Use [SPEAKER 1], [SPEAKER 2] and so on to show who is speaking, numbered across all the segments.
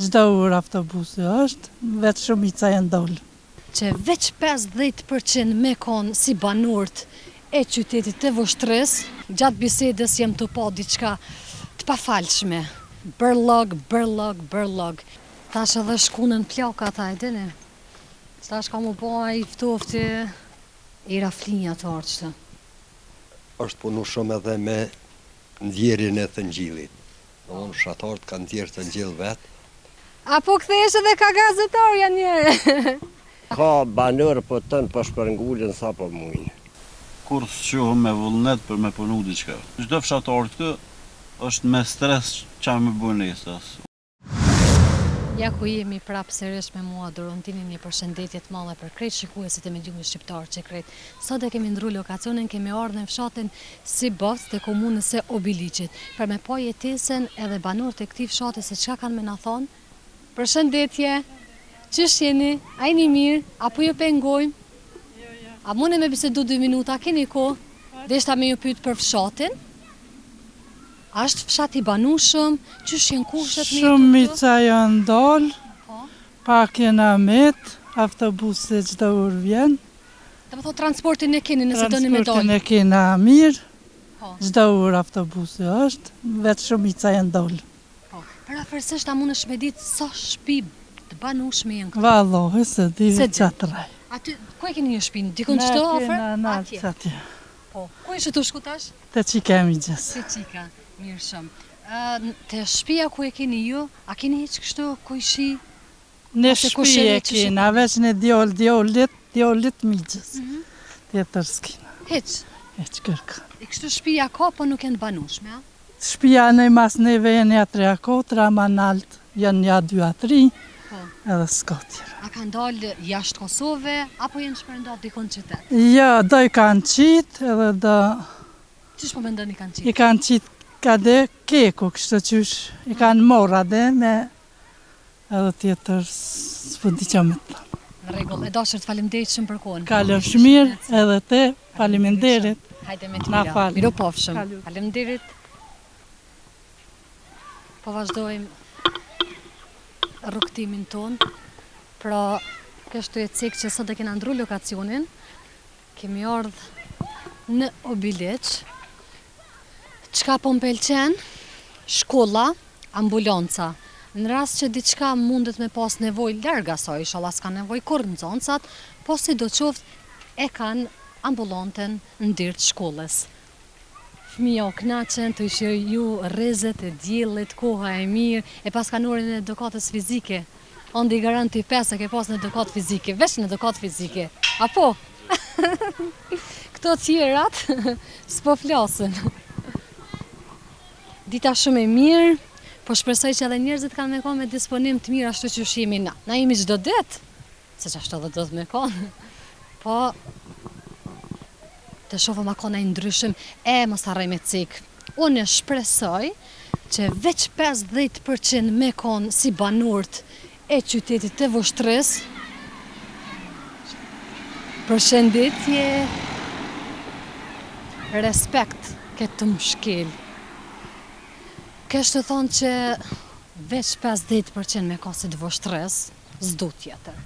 [SPEAKER 1] Çdo orë autobusi është, vetë shumica janë dolë.
[SPEAKER 2] Që veç 50% me konë si banorët e qytetit të Voshtrës, gjatë bisedës jem të pa diçka të pafalshme. Bërlog. Tash edhe shkunën plaka ta e dini. Tash ka mu ba i ftofti i raflinja të arqëtë.
[SPEAKER 3] Është punu shumë edhe me ndjerin e të njillit. Shatarët kanë ndjerë të njill vetë.
[SPEAKER 2] Apo kthesh edhe ka gazetarja njëre?
[SPEAKER 3] Ka banorë po tënë po shpërngullin sa po mujnë.
[SPEAKER 4] Kur së me vullnet për me punu diqka. Çdo fshatar këtë është me stres qa me bënesas.
[SPEAKER 2] Ja ku jemi prapë sërish me mua Dorontini, një përshëndetje të madhe për krejt shikuesit e mediumit shqiptar që krejt. Sot e kemi ndru lokacionin, kemi ardhur në fshatin Sibos të komunës së Obiliqit, për me pa jetesën edhe banorët e këtij fshati se çka kanë me na thonë. Përshëndetje, ç'është jeni? A jeni mirë? Apo ju pengojmë? A mune me bisedu 2 minuta, keni kohë? Deshta me ju pyet për fshatin? A është fshat i banushëm? Qysh janë kushtet me jetu?
[SPEAKER 1] Shumica janë dolë, pak jena met, autobusi çdo orë vjen.
[SPEAKER 2] Të më thot transportin e keni nëse doni me
[SPEAKER 1] Transportin
[SPEAKER 2] dolë.
[SPEAKER 1] e kena mirë,
[SPEAKER 2] Po.
[SPEAKER 1] çdo orë autobusi është, vetë shumica janë dolë.
[SPEAKER 2] Për afërsisht a mundesh me ditë sa shtëpi të banueshme janë këtu?
[SPEAKER 1] Vallohi se di
[SPEAKER 2] Se di.
[SPEAKER 1] çatraj.
[SPEAKER 2] Aty ku e keni një shtëpi? Dikon çto afër?
[SPEAKER 1] Atje. Atje.
[SPEAKER 2] Po. Ku ishte tu shku tash?
[SPEAKER 1] Te qikemi gjës.
[SPEAKER 2] Si qika, mirë shumë. Te shtëpia ku e keni ju, a keni hiç kështu kujshi?
[SPEAKER 1] Në
[SPEAKER 2] Ose
[SPEAKER 1] shtëpi
[SPEAKER 2] kushëri
[SPEAKER 1] e
[SPEAKER 2] që shi
[SPEAKER 1] kena, veç në djolit migjës. Tjetër s'kina,
[SPEAKER 2] Hiç.
[SPEAKER 1] e që kërka.
[SPEAKER 2] E kështu shtëpia ka, po nuk janë banueshme, a?
[SPEAKER 1] Shtëpia në mas neve janë ja 3-4, ma nalt janë ja 2-3,
[SPEAKER 2] Po.
[SPEAKER 1] edhe s'ka tjera.
[SPEAKER 2] A kanë dalë jashtë Kosove, apo janë shpërndarë dikon qytet?
[SPEAKER 1] Ja, do i kanë qitë, edhe do
[SPEAKER 2] Çish po mendoni kanë
[SPEAKER 1] i
[SPEAKER 2] qitë?
[SPEAKER 1] kanë qitë kade keku, kështë qysh, i kanë mora dhe me edhe tjetër s'po di qa me të thamë.
[SPEAKER 2] Në rregull, e dashur të faleminderit shumë për kohën.
[SPEAKER 1] Kalësh mirë, edhe te, faleminderit.
[SPEAKER 2] Hajde me të
[SPEAKER 1] Na
[SPEAKER 2] mira.
[SPEAKER 1] falë.
[SPEAKER 2] Miropafshëm.
[SPEAKER 1] Kalu.
[SPEAKER 2] Faleminderit. Po vazhdojmë rrugtimin ton. Pra, kështu e cik që sot e kena ndru lokacionin. Kemi ardhë në Obiliq. Çka po m'pëlqen? Shkolla, ambulanca. Në rast që diçka mundet me pas nevojë larg asaj, inshallah s'ka nevojë kurrë nxënësat, po sidoqoftë e kanë ambulantën në dirë shkollës. Fëmija u knaqen, të ishë ju rrezet e diellit, koha e mirë, e pas kanë orën e edukatës fizike. Ondi garanti 5 e ke pas në edukatë fizike, veç në edukatë fizike. Apo? Këto tjerat s'po flasin. Dita shumë e mirë, po shpresoj që edhe njerëzit kanë me konë me disponim të mirë ashtu që jemi na. Na jemi çdo ditë, se që ashtu edhe do të me konë. Po, të shofëm akona i ndryshim, mos harroj me cik. Unë shpresoj që veç 50% me konë si banorët e qytetit të Voshtrës. Përshëndetje, respekt këtë më shkel. Kështë të thonë që veç 50% me konë të Voshtrës, s'du tjetër.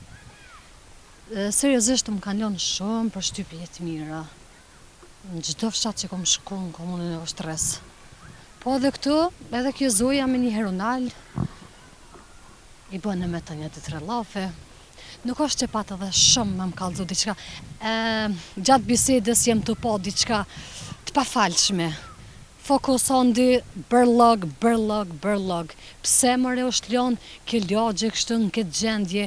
[SPEAKER 2] Seriozisht më kanë lënë shumë për shtypje të mira. Në çdo fshat që kom shku në komunën e Voshtrës. Po edhe këtu, edhe kjo zoja me një herunal, i bënë me të një 2-3 llafe. Nuk është që patë edhe shumë më kallëzu diçka. Gjatë bisedës jem të pa diçka të pafalshme. Fokusondi bërlog. Pse mëre është lënë ke lagje kështu në këtë gjendje?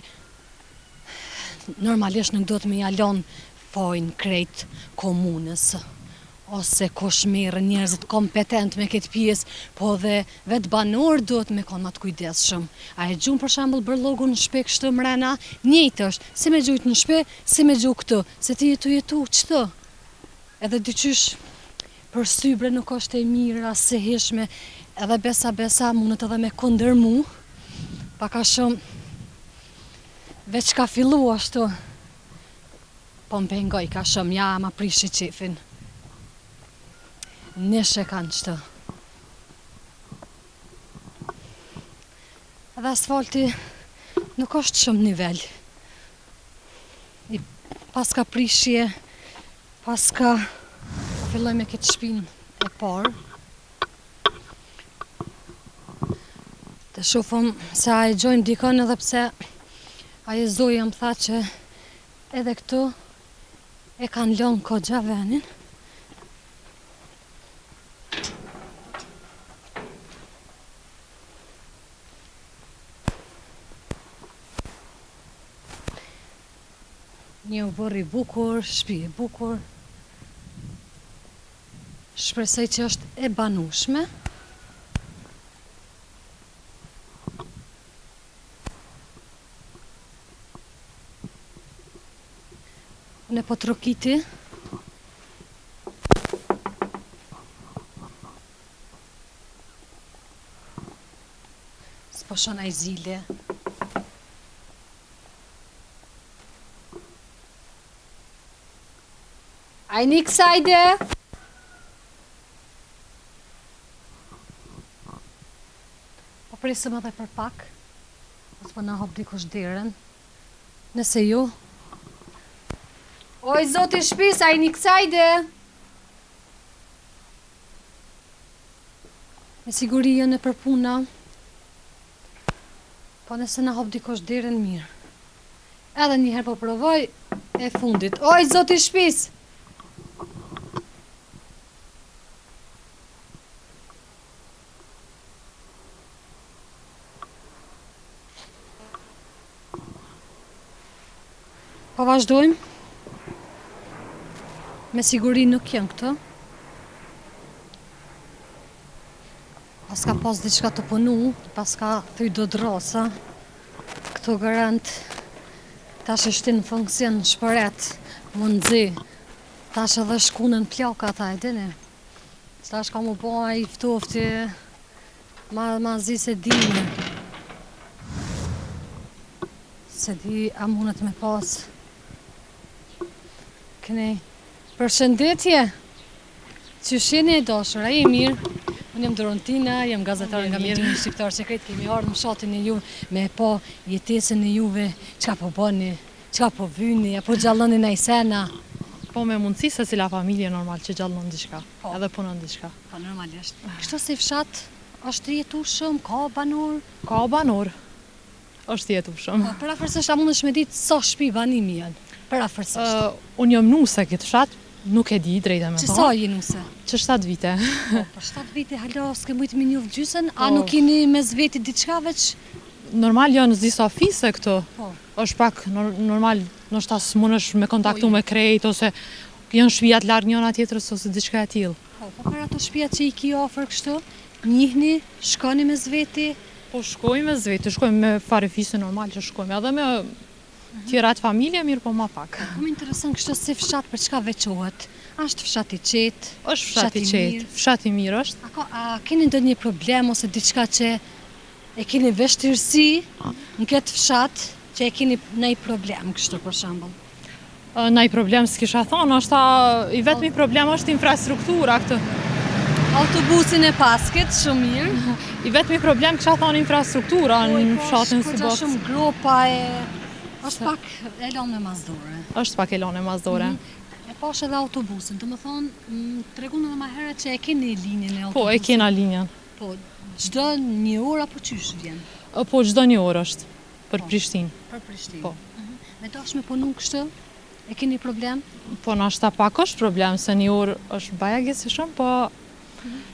[SPEAKER 2] Normalisht nuk do të me ja lënë fajin krejt komunës. Ose kush merr njerëzit kompetent me këtë pjesë, po dhe vetë banor duhet me konë ma të kujdesshëm. A e gjumë për shembull bërlogun në shtëpi kështu mrena, njëjtë është, si me gjujt në shtëpi, si me gjuj këtu, se ti jetu ç'të. Edhe dyqysh për sybre nuk është e mirë as e heshme, edhe besa mundet edhe me kundërmu. Pak a shumë veç ka fillu ashtu. Po më pengoj ka shumë, ja ma prishi qefin. Neshe kanë qëtë. Edhe asfalti nuk është shumë nivel. Pas ka prishje, pas ka filloj me këtë shpinë e parë. Të shofëm se a e gjojnë dikon edhe pse aje zoja më tha që edhe këtu e kanë lënë kogja venin. Një uvër i bukur, shtëpi e bukur. Shpresoj që është e banueshme. Unë po trokiti. S'po shon ai zile. Ajni kësajde! Po presëm edhe për pak, ose po na hop dikush derën. Nëse ju. Oj, zoti shpis, ajni kësajde! Me siguri jënë për puna. Po nëse na hop dikush derën mirë. Edhe njëherë po provoj e fundit. Oj, zoti shpis! Po vazhdojmë. Me siguri nuk janë këto. Pas ka pas diçka të punu, pas ka thyj do drosa. Këto garant tash është në funksion shpëret, mundzi. Tash edhe shkunën plaka ta e dini. Tash ka mu po ai ftofti ma zi se dini. Se di a mundet me pas. Kënej, përshëndetje, që sheni e dashur, a je mirë? Unë jam Dorontina, jam gazetare nga Mediumi Shqiptar Sekret, kemi ardhur në fshatin e juve me po jetesën e juve, çka po bëni, çka po vyni, apo gjalloni ndaj sena.
[SPEAKER 5] Po me mundësi se cila familje normal që gjallon diçka, edhe punon diçka.
[SPEAKER 2] Po normalisht. Kështu si fshat është jetueshëm, ka banor?
[SPEAKER 5] Ka banor, është jetueshëm.
[SPEAKER 2] Po, përafërsisht a mundesh me ditë sa shtëpi banimi janë? Përafërsisht.
[SPEAKER 5] Unë jam nuse këtë fshat, nuk e di drejta me
[SPEAKER 2] Që
[SPEAKER 5] thonë.
[SPEAKER 2] sa je nuse?
[SPEAKER 5] Që 7 vite.
[SPEAKER 2] Po, për 7 vite hala s'ke mujt me njoft gjysën, a nuk keni mes veti diçka veç?
[SPEAKER 5] Normal janë disa fise këtu.
[SPEAKER 2] Po.
[SPEAKER 5] Është pak normal, ndoshta s'mundesh me kontaktu me krejt ose janë shtëpia të larg njëra tjetrës ose diçka e tillë.
[SPEAKER 2] Po për ato shtëpia që i ki afër kështu, njihni, shkoni mes veti.
[SPEAKER 5] Po shkojmë me zveti, shkojmë me fare fise normal që shkojmë, edhe me tjerat familje, mirë po ma pak.
[SPEAKER 2] Po më intereson kështu si fshat për çka veçohet. Është fshat i qetë?
[SPEAKER 5] Është fshat i qetë, fshat i mirë është.
[SPEAKER 2] A keni ndonjë problem ose diçka që e keni vështirësi në këtë fshat, që e keni ndonjë problem kështu për shembull?
[SPEAKER 5] Ndaj problem s'kisha thonë, është i vetmi problem është infrastruktura këtë.
[SPEAKER 2] Autobusin e paskit, shumë mirë.
[SPEAKER 5] I vetmi problem kisha thonë infrastruktura në fshatin si
[SPEAKER 2] Ka
[SPEAKER 5] botë.
[SPEAKER 2] shumë gropa e... është pak e lanë me mazdore.
[SPEAKER 5] Është pak e lone mazdore.
[SPEAKER 2] E pash edhe autobusin, do më thonë, tregun edhe ma herët që e keni linjën e autobusit.
[SPEAKER 5] Po, e kena linjën.
[SPEAKER 2] Po, çdo një orë apo qysh vjen?
[SPEAKER 5] Po, çdo një orë është, për Prishtinë.
[SPEAKER 2] Për Prishtinë.
[SPEAKER 5] Po.
[SPEAKER 2] Me dash me punu kështu, e keni problem?
[SPEAKER 5] Po, nashta pak është problem, se një orë është bajagjësishëm, po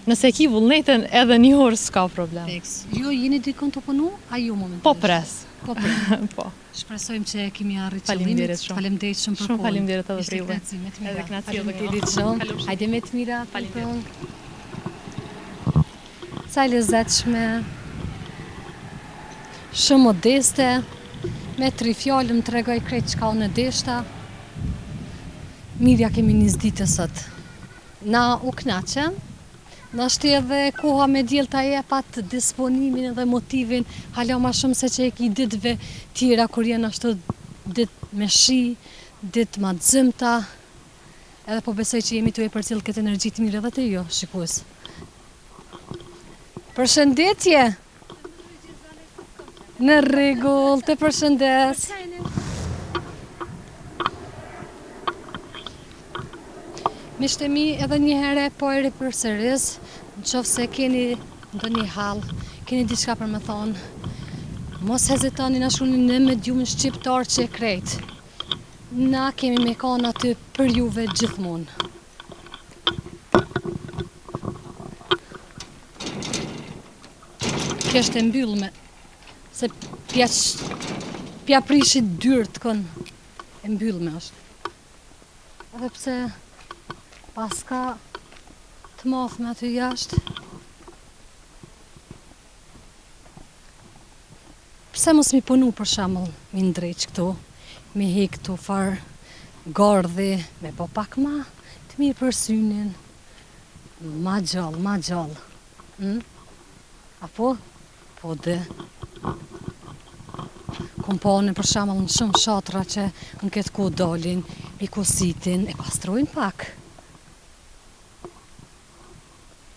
[SPEAKER 5] nëse ki vullnetin edhe një orë s'ka problem.
[SPEAKER 2] Teks. Jo, jeni dikon të punu, a ju momentalisht?
[SPEAKER 5] Po pres.
[SPEAKER 2] Po pres.
[SPEAKER 5] Po.
[SPEAKER 2] Shpresojmë që kemi arrit
[SPEAKER 5] Faleminderit
[SPEAKER 2] qëllimit.
[SPEAKER 5] shumë.
[SPEAKER 2] Faleminderit shumë për
[SPEAKER 5] Shumë
[SPEAKER 2] kohën.
[SPEAKER 5] faleminderit edhe për
[SPEAKER 2] Ishte
[SPEAKER 5] juve.
[SPEAKER 2] kënaqësi, me të mira.
[SPEAKER 5] Edhe kënaqësi edhe
[SPEAKER 2] Faleminderit
[SPEAKER 5] mua.
[SPEAKER 2] shumë.
[SPEAKER 5] Kalofshi.
[SPEAKER 2] Hajde me të mira.
[SPEAKER 5] Faleminderit.
[SPEAKER 2] Sa e lezetshme. Shumë modeste. Me 3 fjalë më tregoj krejt çka unë deshta. Mirja kemi 20 ditë sot. Na u kënaqem. Na shti edhe koha me diell ta jepat disponimin edhe motivin, hala ma shumë se që e ki ditëve tjera kur janë ashtu ditë me shi, ditë ma të zymta, edhe po besoj që jemi të e përcjell këtë energji të mirë edhe të jo, shikues. Përshëndetje! Në rregull, të përshëndes. Miqtë e mi, edhe një herë po e ripërsëris, nëse keni ndonjë hall, keni diçka për më thonë, mos hezitoni na shkruani në mediumin shqiptar që e krejt. Na kemi me kanë aty për juve gjithmonë. Kjo është e mbyllme, se pja prishit dyrt kën e mbyllme është. Edhe pse paska të mothme aty jashtë. Pse mos mi punu për shembull mi ndreq këtu, mi hek këtu far gardhi, me po pak ma të mirë për synin, ma gjallë. Apo? Po dhe. Kom pone për shembull në shumë shatra që në këtë ku dalin, pikositin, e pastrojnë pak.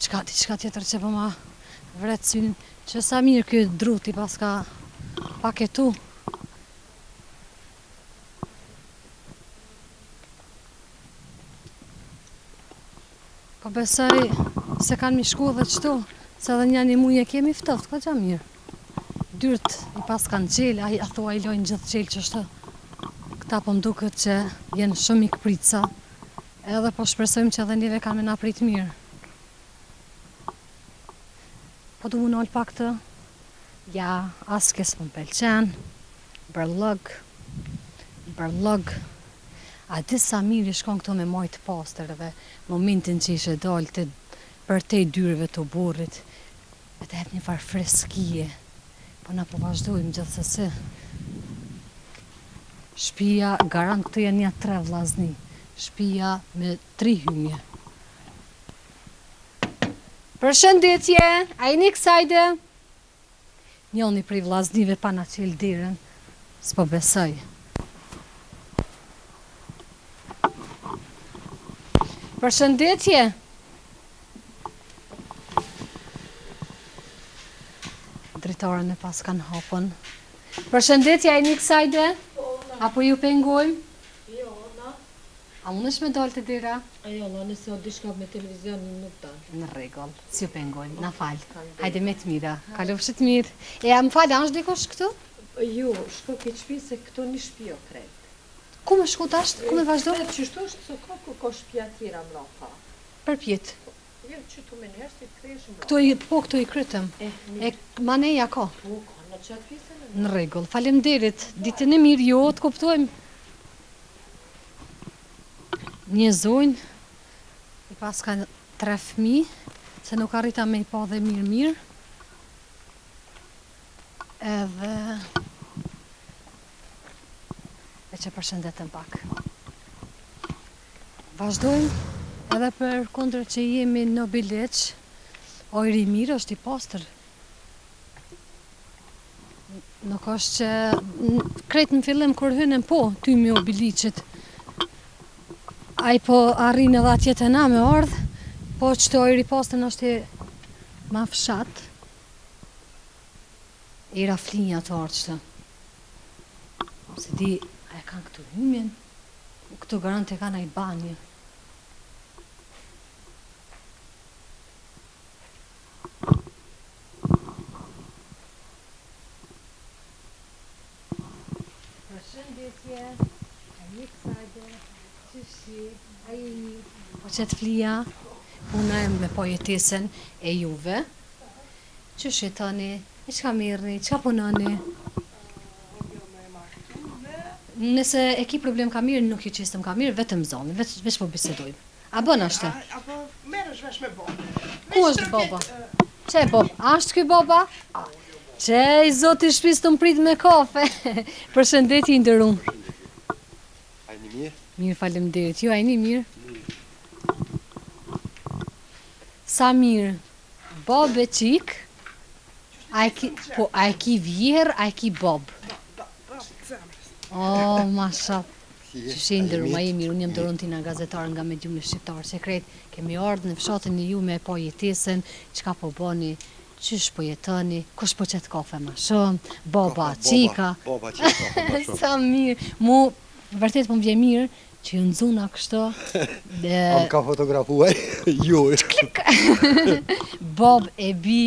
[SPEAKER 2] Diçka tjetër që po ma vret synin, që sa mirë ky druti paska pak e tu. Po besoj se kanë mi shku dhe qëtu, se edhe një muje kemi ftoft, ka gja mirë. Dyrt i pas kanë gjel, a thua i lojnë gjithë gjel që është. Këta po mduket që jenë shumë i këpritësa, edhe po shpresojmë që edhe njëve kanë me na prit mirë. Po du mu nolë pak të, ja, as kes më pëlqen, bërlëg. A disa mirë i shkon këto me majtë pastër edhe momentin që ishe dalë për te dyrëve të burrit, e të hep një farë freskije, po na po vazhdojmë gjithsesi. Shtëpia garant këtu janë ja 3 vllazni, shtëpia me 3 hymje. Përshëndetje, a jeni kësajde? Njoni prej vllaznive pa na qel dirën, s'po besoj. Përshëndetje. Dritarën e pas kanë hapën. Përshëndetje, a jeni kësajde? Apo ju pengojmë?
[SPEAKER 6] Jo, na.
[SPEAKER 2] A mundesh me dalë të dira?
[SPEAKER 6] Jo, na, nëse o diçka me televizion nuk dalë.
[SPEAKER 2] Në rregull, si ju pengojmë, na fal. Hajde me të mira, kalofshit mirë. E a më fal, a është dikush këtu?
[SPEAKER 6] Jo, shko ke shtëpi se këto një shtëpi o krejt.
[SPEAKER 2] Ku më shku tash? Ku më vazhdo?
[SPEAKER 6] Qështu është se ka shtëpia tjera mrapa.
[SPEAKER 2] Përpjet.
[SPEAKER 6] Jo, qëtu me njerë si kresh mrapa.
[SPEAKER 2] Këtu i krytëm. E maneja ka.
[SPEAKER 6] Po, ka në qatë pjesën e
[SPEAKER 2] Në rregull, faleminderit. Ditën e mirë, jo, të kuptojmë. Një zonjë, i pas ka 3 fëmijë, se nuk arrita me i pa dhe mirë. Edhe e që përshëndetën pak. Vazhdojmë edhe për kundër që jemi në Bileq, ojri mirë është i pastër. Nuk është që kretë në fillim kur hynem po, tymi o Bilicit. Ai po arrin edhe atje të na me ardhë, po që të ojri pastër është ma fshat. I raflinja të ardhë qëtë. Se di, a e kanë këtu hymjen, këtu garant e kanë a i banje. Përshëndetje, a një kësajde, qëshi, a jeni. Po qëtë flija, puna e me pojetesen e juve. Qëshi tani, i qka mirëni, qka punani? Nëse e ki problem ka mirë, nuk ju qistëm ka mirë, vetëm zoni, veç po bisedojmë. A bën ashtë?
[SPEAKER 7] Apo merresh vesh me babën.
[SPEAKER 2] Ku është baba? Që e bob? Ashtë ky baba? Që i zoti shpis të mprit me kafe. Përshëndetje i ndërum.
[SPEAKER 3] A jeni mirë?
[SPEAKER 2] Mirë, faleminderit. Ju a jeni mirë? Sa mirë. Babë e qik, a e ki vjerë, a e ki babë. Oh, masha. Që shi ndërum, a i mirë, unë jem Dorontina, gazetarë nga Mediumi Shqiptar Sekret. Kemi ardhë në fshatën e ju me po jetesen, qka po bani, Qysh po jetoni, kush po qet kafe më shumë, baba, qika.
[SPEAKER 3] Baba, qika, më shumë.
[SPEAKER 2] Sa mirë. Mu, vërtet po më vje mirë që ju nxuna kështu.
[SPEAKER 3] Am ka fotografuar? Jo.
[SPEAKER 2] Bob e bi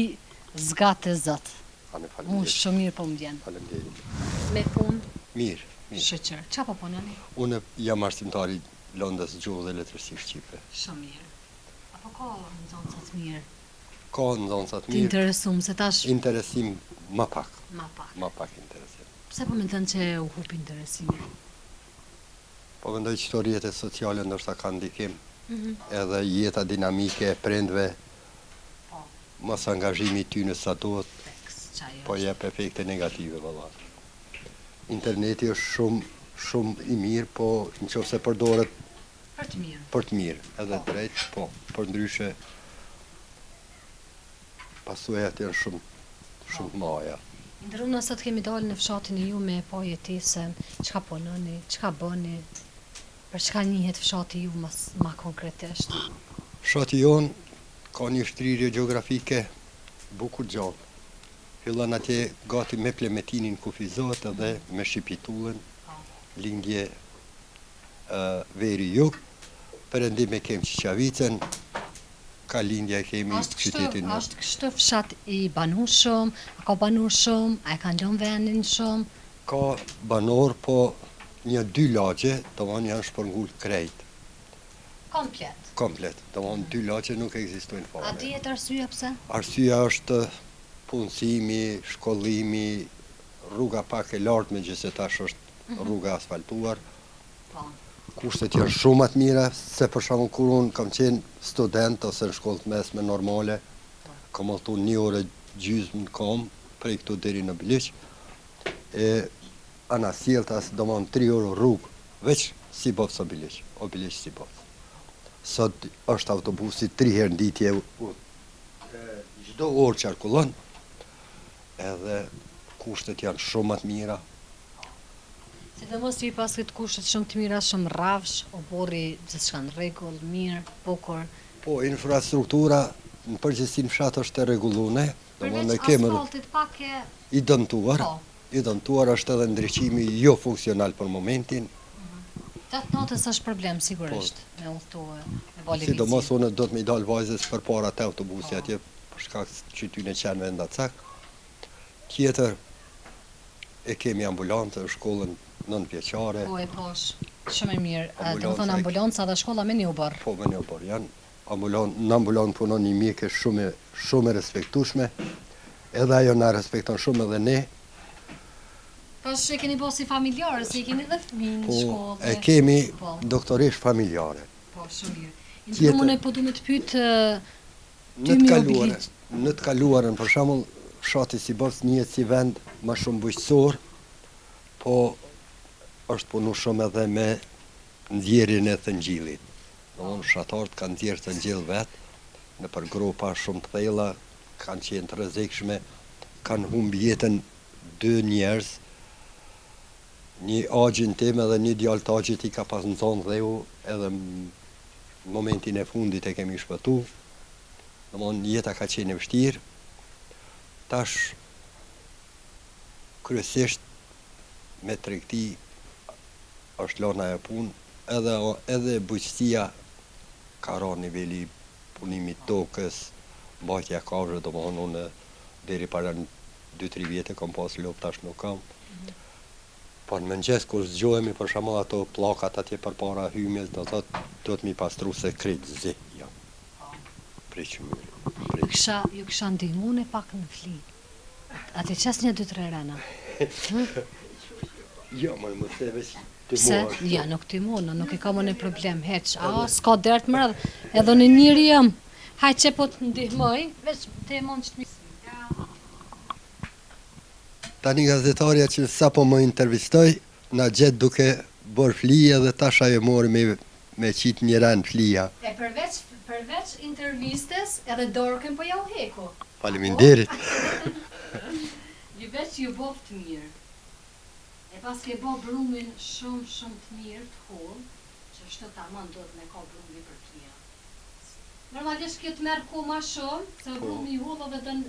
[SPEAKER 2] zgatë e zot.
[SPEAKER 3] Anë
[SPEAKER 2] Mu
[SPEAKER 3] faleminderit.
[SPEAKER 2] shumë mirë po më vjen.
[SPEAKER 3] Faleminderit.
[SPEAKER 2] Me punë,
[SPEAKER 3] Mirë, mirë.
[SPEAKER 2] shëqër. Qa po punoni?
[SPEAKER 3] Unë jam arsimtari Londës gjuhë dhe letërsi shqipe.
[SPEAKER 2] Shumë mirë. Apo ka nxoncat mirë?
[SPEAKER 3] Ka nxoncat
[SPEAKER 2] Ti
[SPEAKER 3] mirë,
[SPEAKER 2] interesum, se tash
[SPEAKER 3] interesim ma pak,
[SPEAKER 2] ma pak.
[SPEAKER 3] ma pak interesim.
[SPEAKER 2] Pse po mendon që u hup interesimi?
[SPEAKER 3] Po mendoj që këto rrjetet sociale ndoshta kanë ndikim,
[SPEAKER 2] Mhm.
[SPEAKER 3] edhe jeta dinamike e prindve,
[SPEAKER 2] Po.
[SPEAKER 3] mos angazhimi i tyre sa duhet,
[SPEAKER 2] Çaj.
[SPEAKER 3] po jep efekte negative valla. Interneti është shumë i mirë, po nëse përdoret
[SPEAKER 2] Për të mirë.
[SPEAKER 3] për të mirë, edhe drejt, po, për ndryshe pasojat janë shumë të mëdha.
[SPEAKER 2] Ndërruna sot kemi dalë në fshatin e ju me pa jetesën, çka punoni, çka bëni, për çka njihet fshati ju ma konkretisht.
[SPEAKER 3] Fshati jon ka një shtrirje gjeografike bukur gjatë. Fillon atje gati me Plemetinin kufizohet edhe me Shqipitullën, lindje veri jug, perëndim e kem Qiqavicën, ka lindja e kemi qytetin.
[SPEAKER 2] Është kështu fshat i banueshëm, a ka banor shumë, a e kanë lënë vendin shumë?
[SPEAKER 3] Ka banor, po dy lagje, domthonë janë shpërngul krejt,
[SPEAKER 2] Komplet.
[SPEAKER 3] komplet. Domthonë 2 lagje nuk ekzistojnë
[SPEAKER 2] A
[SPEAKER 3] fare.
[SPEAKER 2] dihet arsyeja pse?
[SPEAKER 3] Arsyeja është punësimi, shkollimi, rruga pak e lartë me gjithse tash është rruga asfaltuar.
[SPEAKER 2] Po.
[SPEAKER 3] Kushtet janë shumë më të mira se për shembull kur unë kam qenë student ose në shkollë të mesme normale, kam udhëtu 1 orë gjysmë në kom prej këtu deri në Biliq. E anasjelltas domon 3 orë rrugë, veç si bof sa Biliq, o Biliq si bof. Sot është autobusi 3 herë në ditje, çdo orë qarkullon, edhe kushtet janë shumë më të mira.
[SPEAKER 2] Sidomos që i pas këtë kushtet shumë të mira, shumë rrafsh, o borri gjithçka në rregull, mirë, bukur.
[SPEAKER 3] Po, infrastruktura në përgjithësi në fshat është e rregullune, domthonë
[SPEAKER 2] Përveç
[SPEAKER 3] kemë
[SPEAKER 2] asfaltit pak e
[SPEAKER 3] i dëmtuar.
[SPEAKER 2] Po.
[SPEAKER 3] I dëmtuar është edhe ndriçimi jo funksional për momentin,
[SPEAKER 2] Gjatë natës është problem sigurisht me udhëtu me bë lëvizje.
[SPEAKER 3] sidomos unë do të më dal vajzës përpara te autobusi atje për shkak që ty në qenë venda cak. Tjetër e kemi ambulancë, shkollën 9 vjeçare,
[SPEAKER 2] Po e posh, shumë e mirë. Do të
[SPEAKER 3] Ambulanca
[SPEAKER 2] thonë
[SPEAKER 3] e-
[SPEAKER 2] ambulanca dhe shkolla me një bërë.
[SPEAKER 3] po me një por janë në ambulancë punon një mjekë shumë e respektueshme, edhe ajo na respekton shumë edhe ne.
[SPEAKER 2] Tash e keni bërë si familjarë, se i keni edhe fëmijë në
[SPEAKER 3] Po,
[SPEAKER 2] shkollë.
[SPEAKER 3] e kemi
[SPEAKER 2] Po.
[SPEAKER 3] doktoresh familjare.
[SPEAKER 2] Po, shumë mirë.
[SPEAKER 3] Tjetër-
[SPEAKER 2] Unë po du me të pyet
[SPEAKER 3] Në të
[SPEAKER 2] mi
[SPEAKER 3] kaluarën,
[SPEAKER 2] obligj.
[SPEAKER 3] në të kaluarën, për shembull, fshati si Bos njihet si vend më shumë bujqësor, po është punu shumë edhe me nxjerrjen e thëngjillit. Domthonë fshatarët kanë nxjerrë thëngjell vetë në për gropa shumë të thella, kanë qenë të rrezikshme, kanë humb jetën 2 njerëz. Një agjin tim edhe një djalë të agjit i ka pas nxonë dheu, edhe në momentin e fundit e kemi shpëtu. Domthonë jeta ka qenë e vështirë. Tash kryesisht me tregti është lëna e punë, edhe bujqësia ka ra niveli punimit tokës, mbajtja e kafshëve, domthonë unë deri para 2-3 vjetë kam pas lop, tash nuk kam. Po në mëngjes kur zgjohemi për shembull ato pllakat atje përpara hymjes, do thotë do të mi pastru se krejt zi jam. Preq mirë.
[SPEAKER 2] Ju kisha ndihmune pak në fli. Atë qas një 2-3 rena.
[SPEAKER 3] Jo, më se veç të
[SPEAKER 2] Pse?
[SPEAKER 3] mua.
[SPEAKER 2] Ja, nuk ti mona, nuk i kam unë problem heq. S'ka dert më radh. Edhe në njëri jam. Haj që po të ndihmoj, veç të e mon që të
[SPEAKER 3] Tani gazetarja që sapo më intervistoi, na gjet duke bërë flije dhe tash ajo mori me qit një ran flija.
[SPEAKER 2] E përveç intervistes, edhe dorkën po ja u heku.
[SPEAKER 3] Faleminderit.
[SPEAKER 2] Ju veç ju bof të mirë. E pas ke bo brumin shumë të mirë të hollë, që është tamam do të me ka brumi për të mirë. Normalisht kjo të merr kohë më shumë, se rrumi i hull dhe dën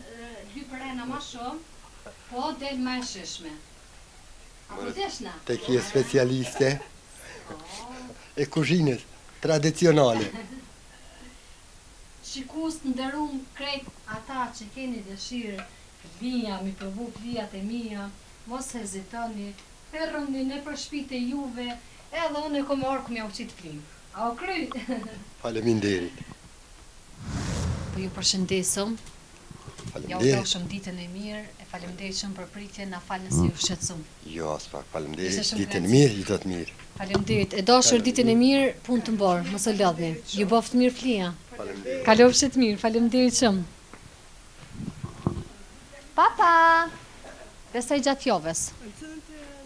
[SPEAKER 2] 2 përrena më shumë, po del më e shishme. Apo deshna?
[SPEAKER 3] Te kje specialiste e kuzhinës tradicionale.
[SPEAKER 2] Shikus të nderum krejt ata që keni dëshirë flija, mi provu flijat e mia, mos hezitoni, herroni në për shtëpitë e juve, edhe unë kom orë m'ja uqit flim. A o kry?
[SPEAKER 3] Faleminderit.
[SPEAKER 2] Po ju përshëndesëm. Ja u
[SPEAKER 3] Faleminderit.
[SPEAKER 2] doshëm ditën e mirë, e faleminderit shumë për pritjen, na falni se ju shqetësum.
[SPEAKER 3] Jo, s'pak, faleminderit.
[SPEAKER 2] Ishte shumë
[SPEAKER 3] Ditën
[SPEAKER 2] knaqësi.
[SPEAKER 3] mirë, i do të mirë.
[SPEAKER 2] Faleminderit. E dashur ditën e mirë, punë të mbarë, mos e lodhni. Ju boft mirë flija.
[SPEAKER 3] Faleminderit.
[SPEAKER 2] Kalofshit mirë, faleminderit shumë. Papa! Besoj gjatë joves.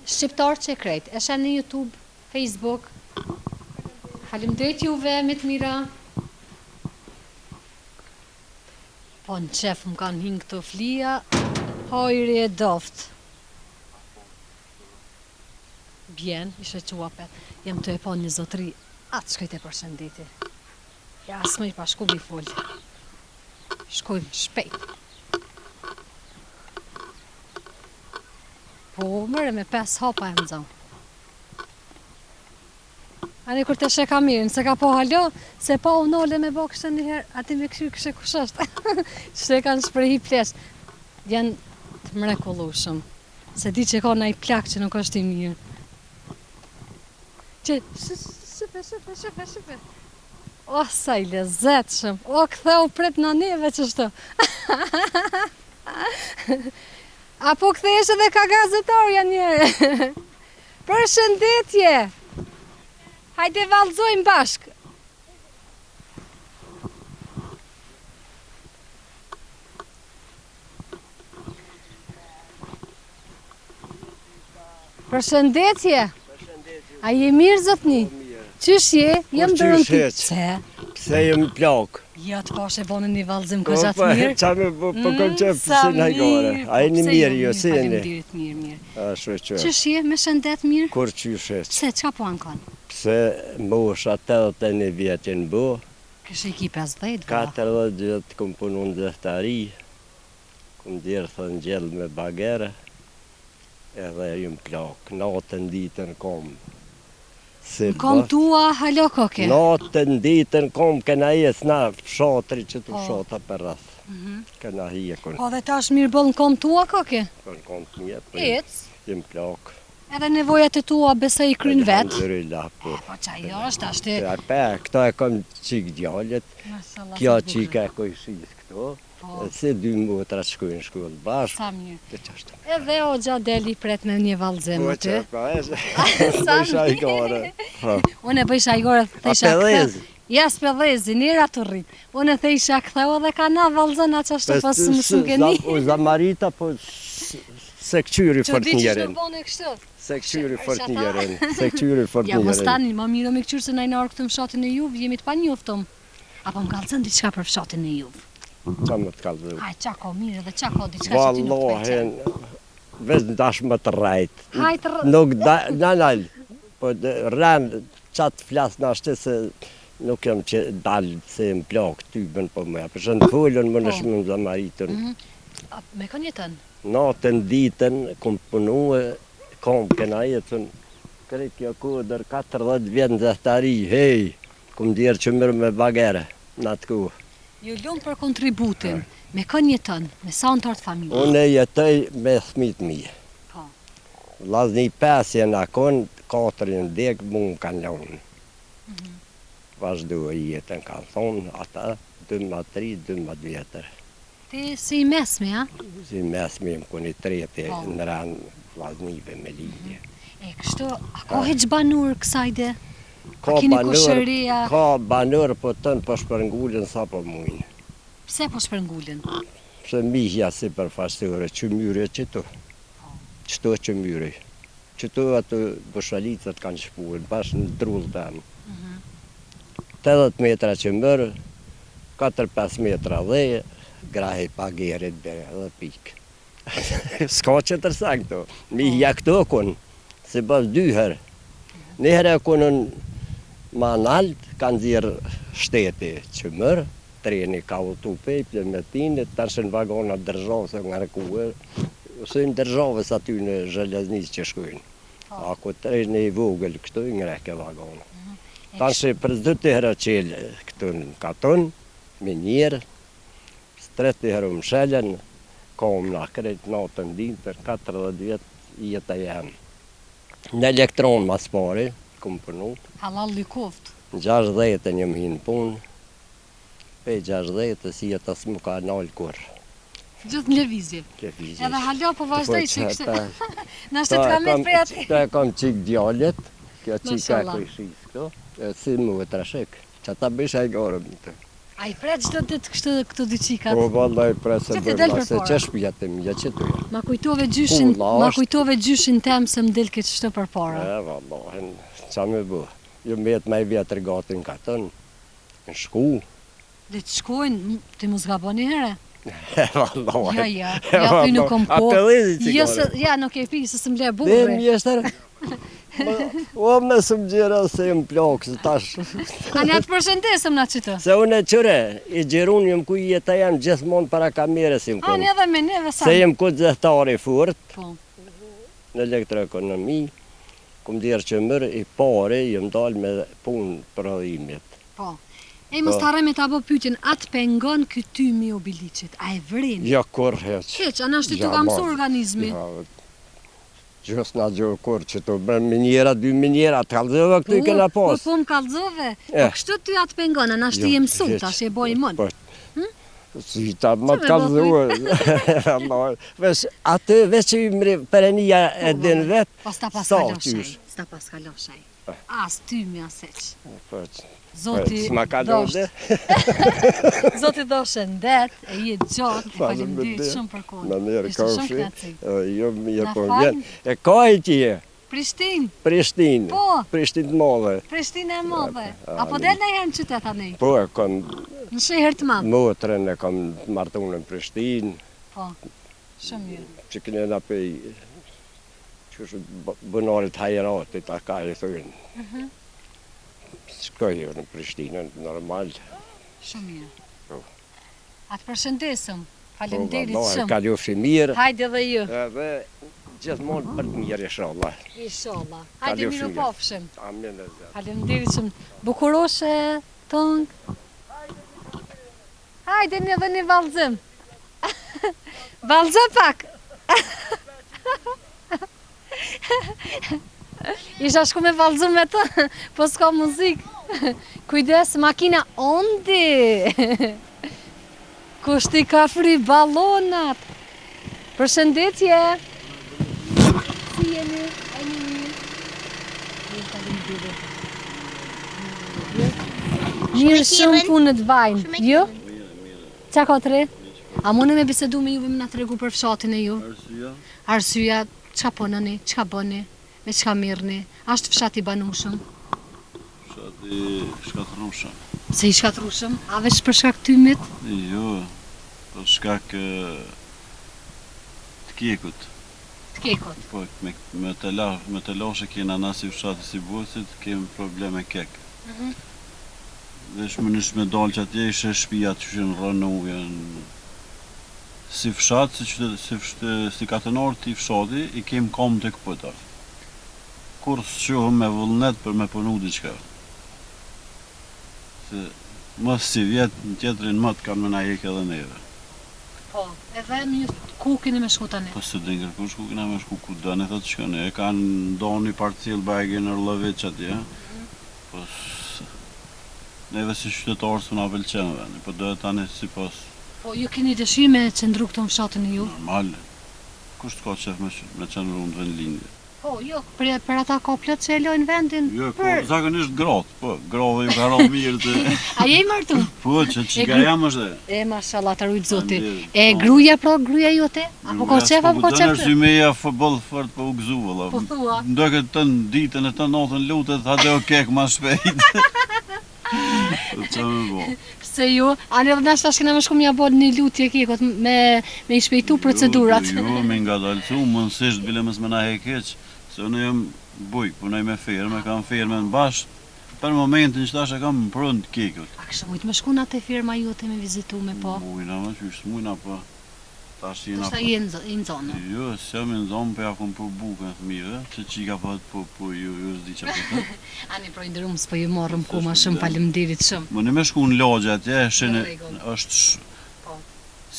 [SPEAKER 2] Shqiptar që e krejt, e shenë në YouTube, Facebook. Faleminderit juve, me të mira. Po në qef më kanë hinë këto flija, hajri e doft. Bjen, ishe quapet, jem të e po një zotri, atë shkojt e përshëndeti. Ja, s'mëj pa shku mi full. Shkojmë shpejt. Po, mëre me 5 hapa e më zonë. Ani kur të sheka mirë, nëse ka po halo, se pa u nole me bo kështë njëherë, ati me këshu kështë kush është. Që kanë shprehi plesh. Janë të mrekullueshëm. Se di që ka naj plak që nuk është i mirë. Që, shëpe. O, sa i lezetshëm. O, ktheu pret në neve qështu. Apo kthehesh edhe ka gazetarja njerë. Përshëndetje. Hajde vallëzojmë bashk. Përshëndetje. A je mirë zotni? Qysh je? Jem dërën ti. Pse?
[SPEAKER 8] Pse jem plak?
[SPEAKER 2] Ja të pash e bonë një vallëzim ka gjatë mirë.
[SPEAKER 8] Qa me po kom qep
[SPEAKER 2] sa
[SPEAKER 8] si najgore.
[SPEAKER 2] mirë,
[SPEAKER 8] A e një
[SPEAKER 2] po pse
[SPEAKER 8] mirë
[SPEAKER 2] jo
[SPEAKER 8] jo,
[SPEAKER 2] mirë,
[SPEAKER 8] si e një?
[SPEAKER 2] faleminderit, mirë.
[SPEAKER 8] A shveqë.
[SPEAKER 2] Qysh je? Me shëndet mirë?
[SPEAKER 8] Kur qyshet?
[SPEAKER 2] Pse, çka po ankon?
[SPEAKER 8] Pse mosha 81 vjetin bo,
[SPEAKER 2] Kështë i ki 50 valla.
[SPEAKER 8] 40 vjet kom punu në zëhtari, kom djerë thë në gjellë me bagere, edhe jem plak. Natën ditën kom. Si
[SPEAKER 2] Kom
[SPEAKER 8] bas-
[SPEAKER 2] tua halo koke.
[SPEAKER 8] Natën ditën kom këna jes na fshatri që të
[SPEAKER 2] Po.
[SPEAKER 8] fshata për rrëth. Këna hi e kon
[SPEAKER 2] Po dhe tash mirë bëll në kom tua koke.
[SPEAKER 8] kom të mjetë, po
[SPEAKER 2] Ec.
[SPEAKER 8] jem plak.
[SPEAKER 2] Edhe nevojat e tua besoj i kryn vet.
[SPEAKER 8] Alhamdulillah, po.
[SPEAKER 2] Po qa jo është ashtë.
[SPEAKER 8] Ja, këta e kom qik djallet,
[SPEAKER 2] Mashallah,
[SPEAKER 8] kjo
[SPEAKER 2] sa bukur.
[SPEAKER 8] qika e kojshis këto,
[SPEAKER 2] Po,
[SPEAKER 8] se 2 motra shkojnë në shkollë bashkë,
[SPEAKER 2] sa mirë.
[SPEAKER 8] dhe qashtu.
[SPEAKER 2] Edhe o gja deli pret me një vallëzim aty.
[SPEAKER 8] pa e se,
[SPEAKER 2] Sa
[SPEAKER 8] bëjsha i gare.
[SPEAKER 2] Unë e bëjsha i gore,
[SPEAKER 8] A
[SPEAKER 2] thesha
[SPEAKER 8] pedhezi?
[SPEAKER 2] Ja s'pedhezi, njëra të rrit. Unë e thesha këtheu edhe ka na vallëzën atë qashtu pas më s'mkeni.
[SPEAKER 8] O zamarita, po se këqyri
[SPEAKER 2] Që
[SPEAKER 8] fort
[SPEAKER 2] di që
[SPEAKER 8] njerën.
[SPEAKER 2] nuk bone kështu.
[SPEAKER 8] Se këqyri
[SPEAKER 2] Ai
[SPEAKER 8] fort
[SPEAKER 2] shata.
[SPEAKER 8] njerën. Se këqyri fort
[SPEAKER 2] Ja, mos
[SPEAKER 8] njerën.
[SPEAKER 2] tani, më mirë me këqyrë se najna orë këtë më fshatin e juv, jemi të pa njoftum. Apo më kalëzën diçka për fshatin e juv.
[SPEAKER 8] Qa më të kalëzë?
[SPEAKER 2] Haj, qa ka mirë dhe qa ka diçka që ti nuk të
[SPEAKER 8] Wallahin,
[SPEAKER 2] pëlqen.
[SPEAKER 8] veç dash më të rajt.
[SPEAKER 2] Hajt
[SPEAKER 8] Nuk da, nal, po rran qatë flas në ashtë se nuk jam që dalë se më plak tybën po më për shënë folën më në
[SPEAKER 2] Po.
[SPEAKER 8] shumë në zamaritën.
[SPEAKER 2] Me kanë jetën?
[SPEAKER 8] Natën ditën, kom punu, kom këna jetën, krejt kjo kodër 40 vjetë në zëhtari, hej, kom djerë që mërë me bagere, në atë kohë.
[SPEAKER 2] Ju lumë për kontributin, me kanë jetën, me sa në tartë familje.
[SPEAKER 8] Unë e jetëj me thmit mi.
[SPEAKER 2] Po.
[SPEAKER 8] Lazni 5 jenë akon, 4 jenë dek, mu më kanë launë. Vazhdo e jetën kanë thonë, ata 12-3, 12 vjetër.
[SPEAKER 2] Ti si i mesmi, a?
[SPEAKER 8] Si mes me më koni trepe
[SPEAKER 2] Po.
[SPEAKER 8] në ranë vllaznive me lidhje.
[SPEAKER 2] E kështu, a ka heq banur kësajde?
[SPEAKER 8] Ka
[SPEAKER 2] keni
[SPEAKER 8] banor,
[SPEAKER 2] kushëria?
[SPEAKER 8] ka banor, po tënë po shpërngullin sa po mujnë.
[SPEAKER 2] Pse po shpërngullin?
[SPEAKER 8] Se mihja si përfaqësore, që myre qëto. Qëto që myre. Qëto ato bushalicat kanë shpuën, bashkë në drullë të amë. 80 metra që mërë, 4-5 metra dhe, grahe pagerit bere dhe pikë. Ska që tërsa këto. Mihja këto konë, se bas 2 herë. Një herë e konën ma naltë, kanë zirë shteti që mërë, treni ka udhëtu pejpje me tinit, tash në vagona dërzhove nga rekuë, ose në dërzhove aty në Zheleznis që shkojnë. Ako treni i vogël kështu i ngreke vagona. Tash për 2 herë qelë këtu në katon, me njerë, 3 herë më shelen, kom në krejt natën din për 40 vjetë jetë e janë. Në elektron mas pari, këmë punu.
[SPEAKER 2] Halal Lykoft.
[SPEAKER 8] Në 60 njëm hinë punë, pe 60 si jetë asë më ka nalë kur.
[SPEAKER 2] Gjithë në lëvizje.
[SPEAKER 8] Lëvizje.
[SPEAKER 2] Edhe hala po vazhdoj që kështë. Në ashtë të
[SPEAKER 8] Ta
[SPEAKER 2] kam me të prej ati.
[SPEAKER 8] Ta kam qik djallet, kjo qik ka
[SPEAKER 2] Mashallah.
[SPEAKER 8] këshis këto, si mu e trashek, që ta bësh e gorëm të.
[SPEAKER 2] A i prej gjithë ditë kështë këto dy qikat.
[SPEAKER 8] Po vallaj presë
[SPEAKER 2] Që ti del
[SPEAKER 8] bërla, se
[SPEAKER 2] përpara?
[SPEAKER 8] që shpjetë më, ja që tu ja.
[SPEAKER 2] Ma kujtove gjyshin,
[SPEAKER 8] Pulla
[SPEAKER 2] ma
[SPEAKER 8] është.
[SPEAKER 2] kujtove gjyshin tem se më del këtë qështë për para.
[SPEAKER 8] E, vallahin, qa me bu. Jo met me vjetër gati në katën, në shku.
[SPEAKER 2] Dhe të shkojnë, ti mu zgabo një herë.
[SPEAKER 8] E, vallahin.
[SPEAKER 2] Ja, ty nuk kom
[SPEAKER 8] A
[SPEAKER 2] ko.
[SPEAKER 8] të lidhi
[SPEAKER 2] Jo,
[SPEAKER 8] që
[SPEAKER 2] ja, nuk e pi, se së mle
[SPEAKER 8] Dhe
[SPEAKER 2] burri.
[SPEAKER 8] mjeshtër. O me së më gjera se më plakë, se tash.
[SPEAKER 2] A një të përshëndesëm në qëtë.
[SPEAKER 8] Se unë e qëre, i gjerun jëmë ku jetë jam gjithmonë para kamerës jëmë
[SPEAKER 2] A
[SPEAKER 8] ku.
[SPEAKER 2] një edhe me neve sa.
[SPEAKER 8] Se jëmë ku zëhtari furt
[SPEAKER 2] Po.
[SPEAKER 8] në elektroekonomi, kum dirë që mërë i pare jëmë dalë me punë për hodhimit.
[SPEAKER 2] Po. E mos të harrem me ta bë pyetjen, atë pengon ky tymi o bilicit, a e vrin?
[SPEAKER 8] Ja kur heq.
[SPEAKER 2] Heq, a nashti të
[SPEAKER 8] Ja,
[SPEAKER 2] ka mësu
[SPEAKER 8] ma.
[SPEAKER 2] organizmi.
[SPEAKER 8] Ja, gjës na gjë kur që të bërë minjera, 2 minjera, të kalzëve këtu i kena
[SPEAKER 2] Po,
[SPEAKER 8] pas.
[SPEAKER 2] po më kallzove. Po
[SPEAKER 8] Eh.
[SPEAKER 2] kështu ty atë pengon, a nashti
[SPEAKER 8] Jo,
[SPEAKER 2] je mësu,
[SPEAKER 8] heq.
[SPEAKER 2] tash e boj mën.
[SPEAKER 8] Po, si ta më
[SPEAKER 2] Qa me
[SPEAKER 8] të kalzëve. Vesh, atë veç që i mri përenia e din vetë,
[SPEAKER 2] Pas ta pas
[SPEAKER 8] sa
[SPEAKER 2] kaloshaj.
[SPEAKER 8] qysh.
[SPEAKER 2] Sta pas kaloshaj. As tymi as heq.
[SPEAKER 8] Po,
[SPEAKER 2] Zoti
[SPEAKER 8] s'ma kalon
[SPEAKER 2] dosht.
[SPEAKER 8] dhe.
[SPEAKER 2] Zoti do shëndet, e je gjatë, e faleminderit
[SPEAKER 8] Faleminderit.
[SPEAKER 2] shumë për kohën.
[SPEAKER 8] Më mirë,
[SPEAKER 2] Ishte shumë
[SPEAKER 8] kafshi.
[SPEAKER 2] knatësi.
[SPEAKER 8] Jo, mirë
[SPEAKER 2] Na
[SPEAKER 8] po
[SPEAKER 2] fal.
[SPEAKER 8] vjen. E ka e tje,
[SPEAKER 2] Prishtinë,
[SPEAKER 8] Prishtinë.
[SPEAKER 2] Po.
[SPEAKER 8] Prishtinë të madhe.
[SPEAKER 2] Prishtinë e madhe.
[SPEAKER 8] Ja,
[SPEAKER 2] Apo del në herë në qytet tani?
[SPEAKER 8] Po, e kam
[SPEAKER 2] Në sheher të madh.
[SPEAKER 8] motrën, e kam martunë në Prishtinë,
[SPEAKER 2] Po. Shumë mirë.
[SPEAKER 8] që këne nga pej, që është bënarit hajeratit, a ka e thujnë. Shkoj në Prishtinë, normal.
[SPEAKER 2] Shumë mirë.
[SPEAKER 8] Po.
[SPEAKER 2] Atë përshëndesëm.
[SPEAKER 8] Po,
[SPEAKER 2] Faleminderit
[SPEAKER 8] valla,
[SPEAKER 2] shumë.
[SPEAKER 8] ka ljofshi mirë,
[SPEAKER 2] Hajde dhe ju.
[SPEAKER 8] edhe gjithmonë për të mirë, inshallah.
[SPEAKER 2] Inshallah. Hajde
[SPEAKER 8] ljofshi
[SPEAKER 2] miru
[SPEAKER 8] mirë.
[SPEAKER 2] pofshim.
[SPEAKER 8] Amin e zë.
[SPEAKER 2] Faleminderit shumë. Bukuroshe, tong. Hajde një dhe një vallëzim. Vallëzë pak. Isha shku me vallëzum me të, po s'ka muzik. Kujdes, makina ondi. Kushti ka fri ballonat. Përshëndetje. Si jeni? E një mirë? Mirë shumë punët vajnë. Jo? Qa ka të re? A mune me bisedu me juve me nga të regu për fshatin e ju?
[SPEAKER 4] Arsyeja,
[SPEAKER 2] Arsyeja, qka ponëni, qka bëni, me qka mirëni? Ashtë fshati banushëm?
[SPEAKER 4] fshati shkatrushëm.
[SPEAKER 2] Se i shkatrushëm? A veç për shkak tymit?
[SPEAKER 4] Jo, për shkak të kjekut.
[SPEAKER 2] Të kekot.
[SPEAKER 4] Po, me të lashe kena na si fshati si Bosit, kemi probleme kek. Dhe shmë nësh me dalë që atje ishe shpia të që në rënë ujën. Si fshat, si katenar të i fshati, i kem kam të këpëta. Kur së qohëm me vullnet për me punu diqka. Se mos si vjetë në tjetërin mëtë kanë me na jek edhe neve.
[SPEAKER 2] Po, edhe mirë, ku keni me shku tani?
[SPEAKER 4] Po së dingër ku shku kena me shku ku dënë, thotë shkone, e kanë ndonë një parcel bajge në Rëllëveq atje. Po neve si qytetarë së na pëlqenë veni, po do tani si pas
[SPEAKER 2] Po, ju keni dëshirë me qëndru këto në fshatin e ju?
[SPEAKER 4] normal. Kusht ka qef me qenë rundë vend lindje?
[SPEAKER 2] Po, jo, për ata ka plot që e lojnë vendin.
[SPEAKER 4] Jo, po
[SPEAKER 2] për...
[SPEAKER 4] zakonisht gratë, po, grave ju ka rrë mirë të...
[SPEAKER 2] A je i martu?
[SPEAKER 4] Po, që ga jam është dhe.
[SPEAKER 2] E, mashallah, të rujtë zoti.
[SPEAKER 4] Faleminderit,
[SPEAKER 2] E,
[SPEAKER 4] po.
[SPEAKER 2] gruja gruja jote? Apo ka qef, apo ka
[SPEAKER 4] Po,
[SPEAKER 2] qef?
[SPEAKER 4] dënë arsymeja fëbëll fërt po u gëzu, valla.
[SPEAKER 2] Po thua.
[SPEAKER 4] Ndo këtë të në ditën e të natën lutet, ha dhe o kek ma shpejt. Po, që me bo.
[SPEAKER 2] Pse ju? Ani edhe nashta shkena më shku mja bod një lutje kekot me i shpejtu procedurat.
[SPEAKER 4] Jo, me nga dalëcu, mënsisht bile mës me na hekeq, se unë jam bujk, punoj me firme, kam firme në bashkë, Për momentin që tash e kam prënd kekut.
[SPEAKER 2] A kështë mujtë me shku në atë firma jote me vizitu me po?
[SPEAKER 4] Mujna më qysh, mujna po. Tash jena
[SPEAKER 2] Të i në zonë?
[SPEAKER 4] Jo, s'jam në zonë, për ja kom për bukën të mire, që qika po ju s'di që për të.
[SPEAKER 2] Ani pro indërum, s'po ju morëm ku ma shumë, faleminderit shumë.
[SPEAKER 4] Më në me shku në logje atje, është
[SPEAKER 2] Po.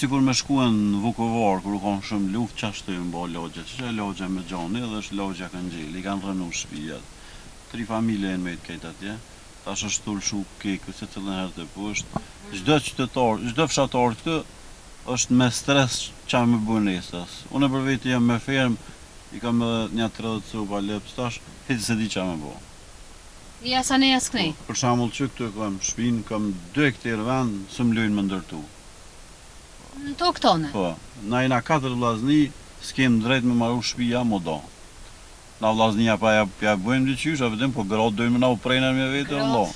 [SPEAKER 4] sikur me shku në Vukovar, kur u konë shumë luft, që ashtë të ju mbo logje, që është logje me Gjoni dhe është logja Këngjeli, i kanë rënu shpijat. 3 familje e në me të kejtë atje, tash është tullë shuk keku, se të lënë herë të poshtë. Çdo qytetar, çdo fshatar këtë, është me stres që me bën nesës. Unë për vetë jam me ferm, i kam edhe një 30 copa leps tash, hiç se di ç'a më bë.
[SPEAKER 2] Ja sa ne jas kënej.
[SPEAKER 4] Për shembull që këtu kam shtëpinë, kam 2 hektar vend, s'm lejnë më ndërtu.
[SPEAKER 2] Në tokë tone?
[SPEAKER 4] Po, na jena 4 vllazni, s'kem drejt me marru shtëpia modo. Na vllaznia pa ja bëjmë diçysh, a vetëm po gratë dojmë na u prejnë me vetë Allah.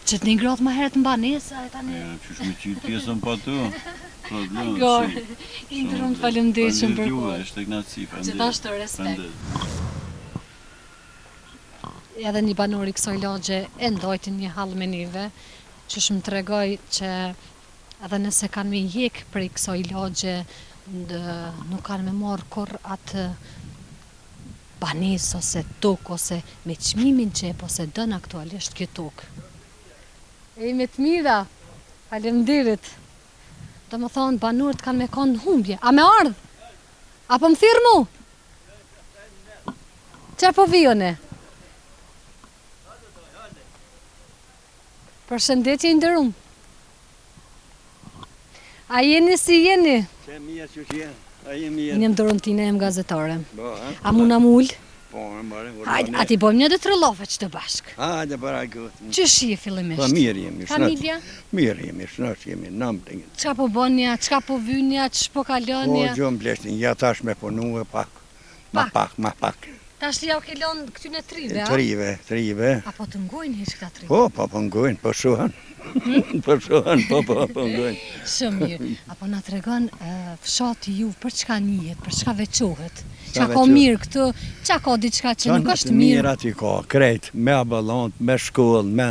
[SPEAKER 2] Që të një gratë më herët në banesa, e tani...
[SPEAKER 4] Qysh me qitë pjesën pa të, problem.
[SPEAKER 2] Gërë, indërum të faleminderit shumë për kohë.
[SPEAKER 4] Ishte Ignaci,
[SPEAKER 2] Gjithashtu respekt. Edhe një banor i kësaj lagje e ndojti një hall me neve, që më tregoj që edhe nëse kanë me hjek për i kësaj lagje, nuk kanë me marrë kur atë banes ose tokë, ose me çmimin që e posedon aktualisht kjo tokë. E me të mira, faleminderit. Do më thonë banorët kanë me konë në humbje. A me ardhë? Apo më thirë mu? Që po vijone? Përshëndetje i ndërum. A jeni si jeni?
[SPEAKER 8] Që mirë që jenë, a jemi mirë.
[SPEAKER 2] Një ndërum tine e më gazetare.
[SPEAKER 8] Bo,
[SPEAKER 2] A muna mullë?
[SPEAKER 8] Po, më bare.
[SPEAKER 2] Hajde, ati bojmë një 2-3 lofe që të bashkë.
[SPEAKER 8] Hajde, para këtë.
[SPEAKER 2] Që shie fillimisht?
[SPEAKER 8] Po, mirë jemi,
[SPEAKER 2] Familja?
[SPEAKER 8] Mirë jemi, shnash jemi, nëmë.
[SPEAKER 2] Qa po bonja, qa po vynja, që po
[SPEAKER 8] Po,
[SPEAKER 2] kalonja?
[SPEAKER 8] gjumë bleshtin, ja tash me punu e pak. Ma pak.
[SPEAKER 2] Ta shlia u kelon këtyne trive, a?
[SPEAKER 8] Trive.
[SPEAKER 2] Apo të ngojnë heq këta trive?
[SPEAKER 8] Po ngojnë, po shuhan. Po shuhan, po ngojnë.
[SPEAKER 2] Shumë mirë. Apo na tregon fshati ju për çka njihet, për çka veçohet? Qa ka
[SPEAKER 8] veçohet?
[SPEAKER 2] mirë këtu, qa ka diçka që nuk është mirë?
[SPEAKER 8] Mirë aty ka, krejt, me aballont, me shkollë,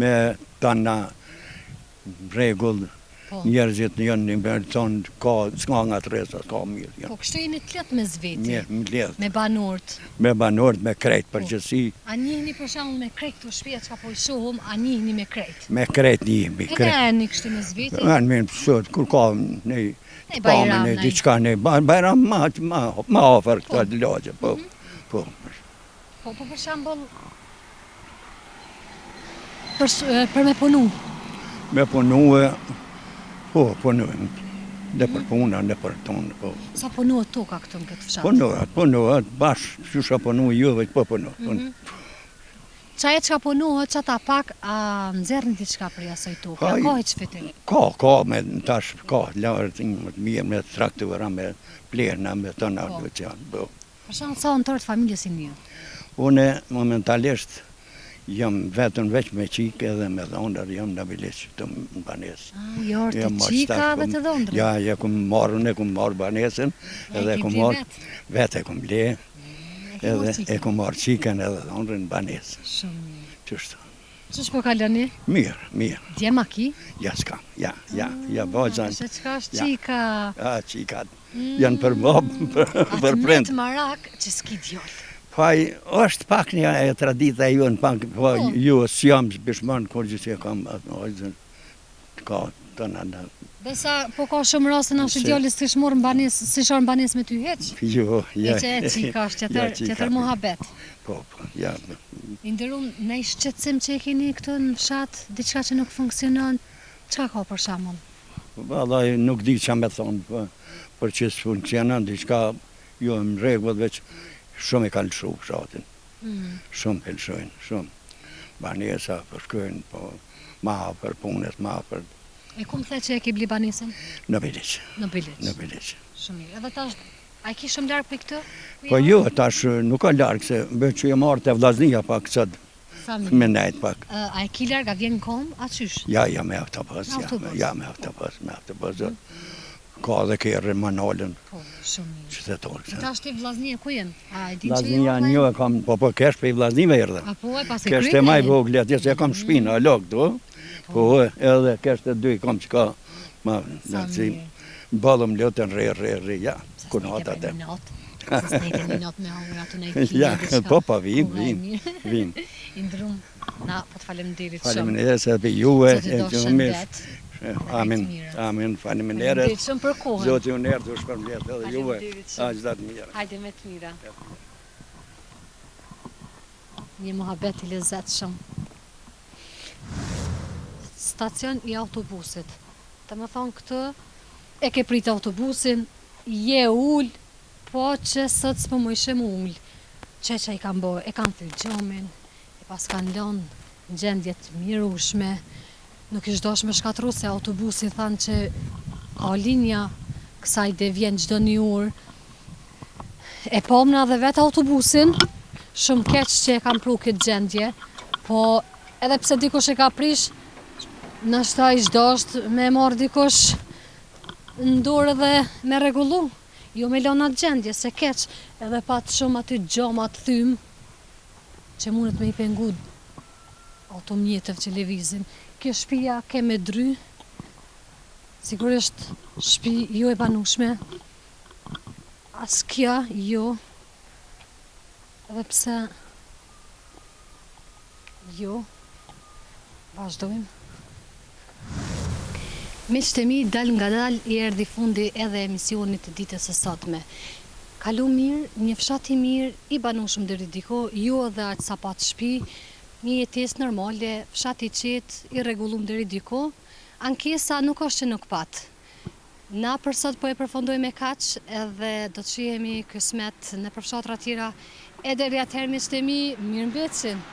[SPEAKER 8] me tana rregull.
[SPEAKER 2] Po.
[SPEAKER 8] Njerëzit janë një mërë tonë, s'ka nga të resa, s'ka mirë.
[SPEAKER 2] Po kështu jeni të letë me zveti,
[SPEAKER 8] Mirë, më lidhë.
[SPEAKER 2] me banorët.
[SPEAKER 8] Me banorët, me krejt, përgjësi.
[SPEAKER 2] A njihni për shembull me krejt këto shtëpia çka po i shohum, a njihni me krejt?
[SPEAKER 8] Me krejt njëmi,
[SPEAKER 2] E
[SPEAKER 8] krejt.
[SPEAKER 2] ka një kështu me zveti?
[SPEAKER 8] Anë mirë pësot, kur ka një
[SPEAKER 2] Ne bajram,
[SPEAKER 8] një
[SPEAKER 2] ne.
[SPEAKER 8] diçka, një bajram ma ofer këta të lagje, po.
[SPEAKER 2] Po për shembull për me punu.
[SPEAKER 8] Me punue, po punujmë. Dhe për puna, dhe për tonë, po.
[SPEAKER 2] Sa punohet toka këtu në këtë fshat?
[SPEAKER 8] Punohet, bashkë, që shë punu juve, po punohet.
[SPEAKER 2] Qaje që ka punohet që ata pak, a nëzërni diçka për jasoj toke, a
[SPEAKER 8] Haj.
[SPEAKER 2] ka heq fitim?
[SPEAKER 8] Ka, me tash, ka, lartë, më të mirë, me traktura, me plerna, me tona,
[SPEAKER 2] Po.
[SPEAKER 8] që janë, po.
[SPEAKER 2] Për shumë, sa nëtërë të familjes i një?
[SPEAKER 8] Une, momentalisht, jam vetën veç me qikë edhe me dhondër, jam në bilisë të më banesë.
[SPEAKER 2] Jorë të
[SPEAKER 8] Jam
[SPEAKER 2] qika
[SPEAKER 8] marrë
[SPEAKER 2] dhe të dhondrë?
[SPEAKER 8] Ja, kum marrë banesën, edhe
[SPEAKER 2] ki
[SPEAKER 8] kum
[SPEAKER 2] ble
[SPEAKER 8] marrë,
[SPEAKER 2] vetë?
[SPEAKER 8] vetë e kum ble, edhe
[SPEAKER 2] qikën?
[SPEAKER 8] e kum marrë qikën edhe dhondrën banesën.
[SPEAKER 2] Shumë mirë.
[SPEAKER 8] Qështë,
[SPEAKER 2] Që shpo kaloni?
[SPEAKER 8] mirë,
[SPEAKER 2] Dje ma ki?
[SPEAKER 8] ja s'kam, ja, bozan,
[SPEAKER 2] Që qka është
[SPEAKER 8] Ja.
[SPEAKER 2] qika?
[SPEAKER 8] qikat, janë për babë, për
[SPEAKER 2] Atë
[SPEAKER 8] prind.
[SPEAKER 2] të marak që s'ki djollë.
[SPEAKER 8] Faj, është pak një e tradita ju në pak, po ju s'jam bishman, kur gjithë e kam atë ojzën, ka të në
[SPEAKER 2] Besa, po ka shumë raste në ashtë
[SPEAKER 8] Se-
[SPEAKER 2] djalli s'kish morë në banes, si shorë në banes me ty heq?
[SPEAKER 8] Jo,
[SPEAKER 2] E që e qika është tjetër muhabet.
[SPEAKER 8] Po, ja.
[SPEAKER 2] I ndërum, në i shqetsim që e keni këtu në fshat, diçka që nuk funksionon, çka ka për shembull?
[SPEAKER 8] Vallaj, nuk di që me thonë, për që së funksionan, diçka jo në regull, veç shumë e kanë lëshu fshatin. Shumë e lëshojnë, shumë. Banesa, për shkojnë, po, ma për punët, ma për
[SPEAKER 2] E ku më the që e ki bli banesën?
[SPEAKER 8] në biliqë,
[SPEAKER 2] Në Biliq.
[SPEAKER 8] në biliqë.
[SPEAKER 2] Shumë mirë. Edhe tash, a i ki shumë larg për këtë?
[SPEAKER 8] Po jo, tash nuk ka largë, se bë që e marrë të vllaznia pak sot,
[SPEAKER 2] Familje.
[SPEAKER 8] me nejtë pak.
[SPEAKER 2] A i ki larg, a vjen në kom, a qysh?
[SPEAKER 8] Ja, me autobus,
[SPEAKER 2] Me autobus.
[SPEAKER 8] ja, me autobus.
[SPEAKER 9] ka dhe kërë manalën
[SPEAKER 2] Po, shumë mirë.
[SPEAKER 9] qytetarë.
[SPEAKER 2] Ta është i Vllaznia ku jenë? A e din që
[SPEAKER 9] Vllaznia një e kam, po kesh për i Vllaznive erdhe.
[SPEAKER 2] A po e pas e
[SPEAKER 9] Kesh të maj vogli atje, se e kam shpinë, a lok, do? Po, edhe kesh të dy, kam që ka, ma, balëm lëtën re, ja, kunat atë.
[SPEAKER 2] Se s'nejtë e minot me hongër atë në i
[SPEAKER 9] Ja, po, pa vim.
[SPEAKER 2] Indrum, na, po të faleminderit shumë.
[SPEAKER 9] Faleminderit se për juve,
[SPEAKER 2] Zotë do
[SPEAKER 9] e
[SPEAKER 2] shëndet.
[SPEAKER 9] Amin, faleminderit.
[SPEAKER 2] Faleminderit shumë për kohën.
[SPEAKER 9] Zotë ju nërë të shpërmblet edhe juve,
[SPEAKER 2] Faleminderit shumë.
[SPEAKER 9] aq datë mirë.
[SPEAKER 2] Hajde me të mira. Një muhabet i lezetshëm. Stacion i autobusit. Të më thonë këtë, e ke prit autobusin, je ull, po që sot s'po më ishe më ull. Që i kanë bojë, e kanë thyrë gjomin, e pas kanë lonë në gjendjet mirushme, nuk ishtë dosh me shkatru se autobusi thanë që ka linja kësaj dhe vjen gjdo një urë. E pomna dhe vetë autobusin, shumë keq që e kam pru këtë gjendje, po edhe pse dikush e ka prish, nështë ishtë dosht me marrë dikush në dorë dhe me regullu. Jo me lona gjendje, se keq, edhe pat shumë aty gjomat thymë, që mundet me i pengu automjetëv që levizin. Kjo shtëpia ke me dry, sigurisht shtëpi jo e banueshme, as kja jo, edhe pse jo, vazhdojmë. Miqtë e mi, dal nga dal i erdhi fundi edhe emisionit të ditës së sotme. Kalu mirë, një fshat i mirë, i banueshëm deri diko, jo edhe aq sa pat shtëpi, një jetesë normale, fshat i qetë, i rregullum deri diko, ankesa nuk është që nuk pat. Na për sot po e përfundojmë kaq, edhe do të shihemi kësmet në përfshatra tjera, e deri atëherë miqtë e mi, mirëmbëjtjen.